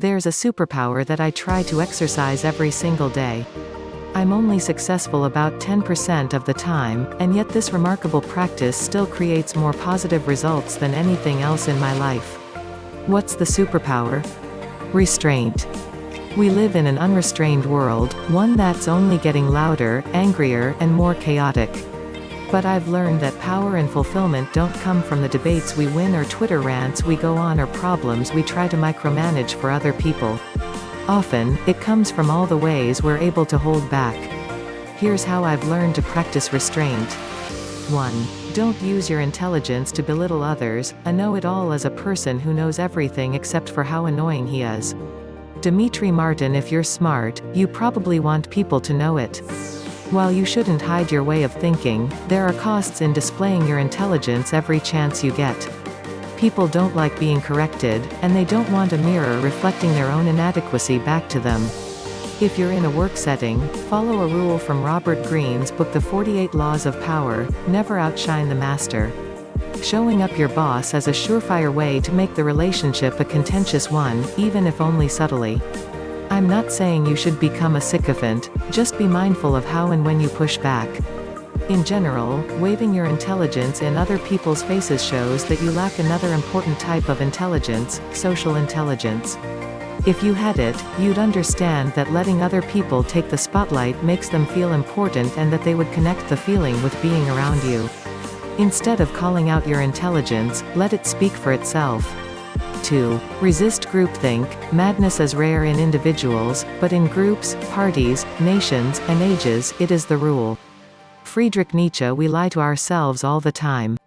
There's a superpower that I try to exercise every single day. I'm only successful about 10% of the time, and yet this remarkable practice still creates more positive results than anything else in my life. What's the superpower? Restraint. We live in an unrestrained world, one that's only getting louder, angrier, and more chaotic. But I've learned that power and fulfillment don't come from the debates we win or Twitter rants we go on or problems we try to micromanage for other people. Often, it comes from all the ways we're able to hold back. Here's how I've learned to practice restraint. 1. Don't use your intelligence to belittle others. A know-it-all is a person who knows everything except for how annoying he is. Demetri Martin. If you're smart, you probably want people to know it. While you shouldn't hide your way of thinking, there are costs in displaying your intelligence every chance you get. People don't like being corrected, and they don't want a mirror reflecting their own inadequacy back to them. If you're in a work setting, follow a rule from Robert Greene's book The 48 Laws of Power: never outshine the master. Showing up your boss is a surefire way to make the relationship a contentious one, even if only subtly. I'm not saying you should become a sycophant, just be mindful of how and when you push back. In general, waving your intelligence in other people's faces shows that you lack another important type of intelligence, social intelligence. If you had it, you'd understand that letting other people take the spotlight makes them feel important and that they would connect the feeling with being around you. Instead of calling out your intelligence, let it speak for itself. 2. Resist groupthink. Madness is rare in individuals, but in groups, parties, nations, and ages, it is the rule. Friedrich Nietzsche. We lie to ourselves all the time.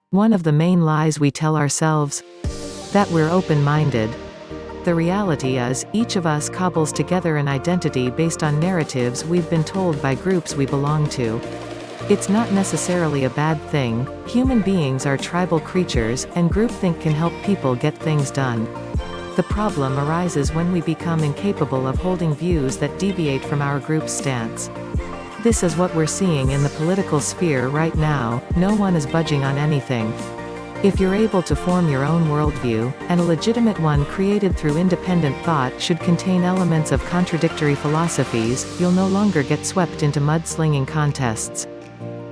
One of the main lies we tell ourselves? That we're open-minded. The reality is, each of us cobbles together an identity based on narratives we've been told by groups we belong to. It's not necessarily a bad thing. Human beings are tribal creatures, and groupthink can help people get things done. The problem arises when we become incapable of holding views that deviate from our group's stance. This is what we're seeing in the political sphere right now. No one is budging on anything. If you're able to form your own worldview, and a legitimate one created through independent thought should contain elements of contradictory philosophies, you'll no longer get swept into mudslinging contests.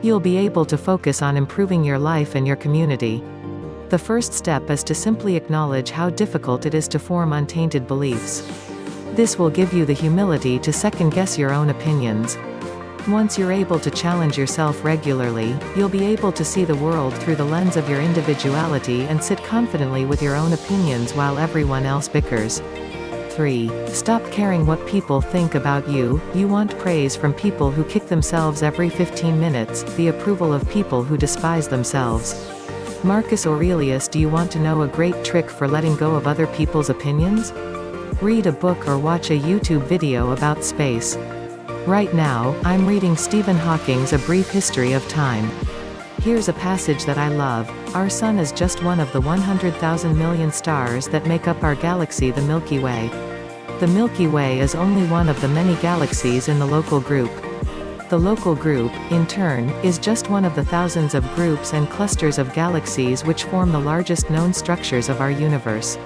You'll be able to focus on improving your life and your community. The first step is to simply acknowledge how difficult it is to form untainted beliefs. This will give you the humility to second-guess your own opinions. Once you're able to challenge yourself regularly, you'll be able to see the world through the lens of your individuality and sit confidently with your own opinions while everyone else bickers. 3. Stop caring what people think about you. You want praise from people who kick themselves every 15 minutes, the approval of people who despise themselves. Marcus Aurelius. Do you want to know a great trick for letting go of other people's opinions? Read a book or watch a YouTube video about space. Right now, I'm reading Stephen Hawking's A Brief History of Time. Here's a passage that I love. Our sun is just one of the 100,000 million stars that make up our galaxy, the Milky Way. The Milky Way is only one of the many galaxies in the local group. The local group, in turn, is just one of the thousands of groups and clusters of galaxies which form the largest known structures of our universe.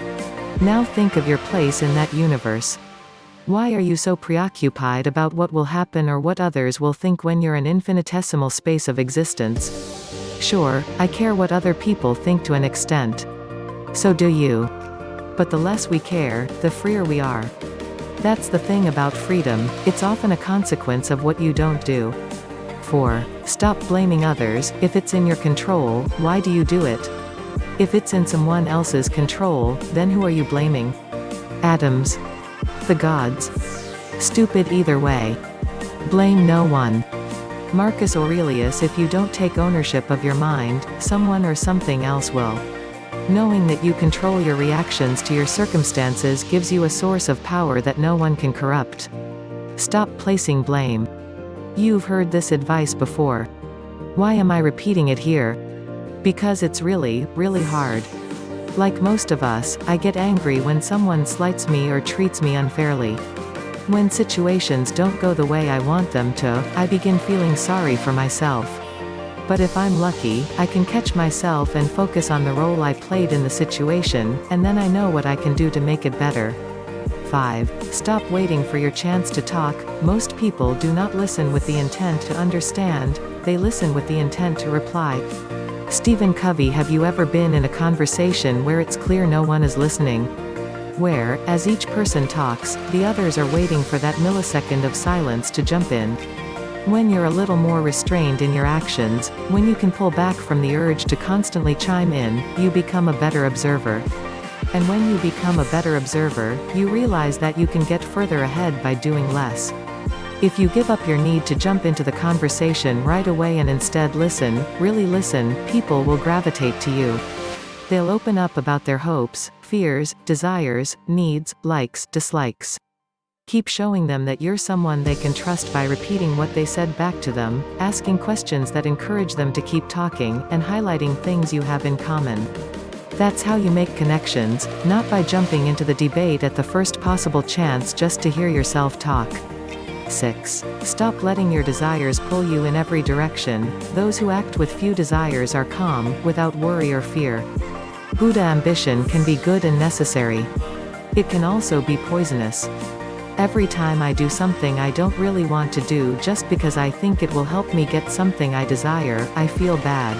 Now think of your place in that universe. Why are you so preoccupied about what will happen or what others will think when you're an infinitesimal space of existence? Sure, I care what other people think to an extent. So do you. But the less we care, the freer we are. That's the thing about freedom, it's often a consequence of what you don't do. 4. Stop blaming others. If it's in your control, why do you do it? If it's in someone else's control, then who are you blaming? Atoms. The gods. Stupid either way. Blame no one. Marcus Aurelius. If you don't take ownership of your mind, someone or something else will. Knowing that you control your reactions to your circumstances gives you a source of power that no one can corrupt. Stop placing blame. You've heard this advice before. Why am I repeating it here? Because it's really, really hard. Like most of us, I get angry when someone slights me or treats me unfairly. When situations don't go the way I want them to, I begin feeling sorry for myself. But if I'm lucky, I can catch myself and focus on the role I played in the situation, and then I know what I can do to make it better. 5. Stop waiting for your chance to talk. Most people do not listen with the intent to understand, they listen with the intent to reply. Stephen Covey. Have you ever been in a conversation where it's clear no one is listening? Where, as each person talks, the others are waiting for that millisecond of silence to jump in. When you're a little more restrained in your actions, when you can pull back from the urge to constantly chime in, you become a better observer. And when you become a better observer, you realize that you can get further ahead by doing less. If you give up your need to jump into the conversation right away and instead listen, really listen, people will gravitate to you. They'll open up about their hopes, fears, desires, needs, likes, dislikes. Keep showing them that you're someone they can trust by repeating what they said back to them, asking questions that encourage them to keep talking, and highlighting things you have in common. That's how you make connections, not by jumping into the debate at the first possible chance just to hear yourself talk. 6. Stop letting your desires pull you in every direction. Those who act with few desires are calm, without worry or fear. Buddha. Ambition can be good and necessary. It can also be poisonous. Every time I do something I don't really want to do just because I think it will help me get something I desire, I feel bad.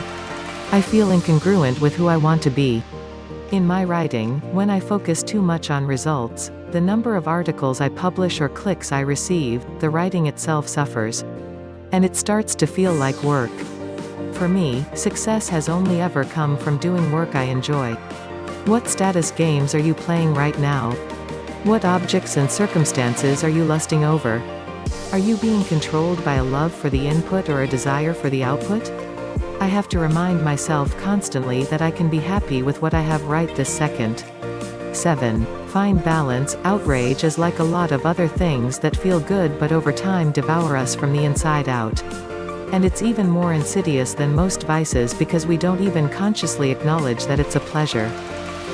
I feel incongruent with who I want to be. In my writing, when I focus too much on results, the number of articles I publish or clicks I receive, the writing itself suffers. And it starts to feel like work. For me, success has only ever come from doing work I enjoy. What status games are you playing right now? What objects and circumstances are you lusting over? Are you being controlled by a love for the input or a desire for the output? I have to remind myself constantly that I can be happy with what I have right this second. 7. Find balance. Outrage is like a lot of other things that feel good but over time devour us from the inside out. And it's even more insidious than most vices because we don't even consciously acknowledge that it's a pleasure.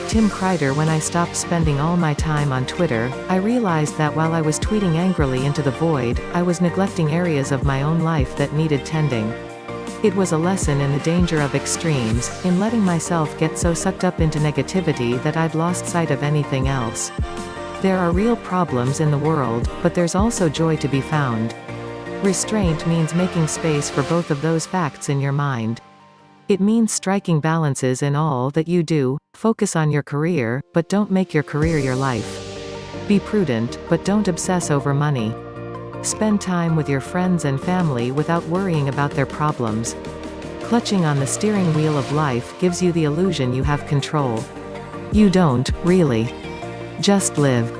Tim Kreider. When I stopped spending all my time on Twitter, I realized that while I was tweeting angrily into the void, I was neglecting areas of my own life that needed tending. It was a lesson in the danger of extremes, in letting myself get so sucked up into negativity that I'd lost sight of anything else. There are real problems in the world, but there's also joy to be found. Restraint means making space for both of those facts in your mind. It means striking balances in all that you do. Focus on your career, but don't make your career your life. Be prudent, but don't obsess over money. Spend time with your friends and family without worrying about their problems. Clutching on the steering wheel of life gives you the illusion you have control. You don't, really. Just live.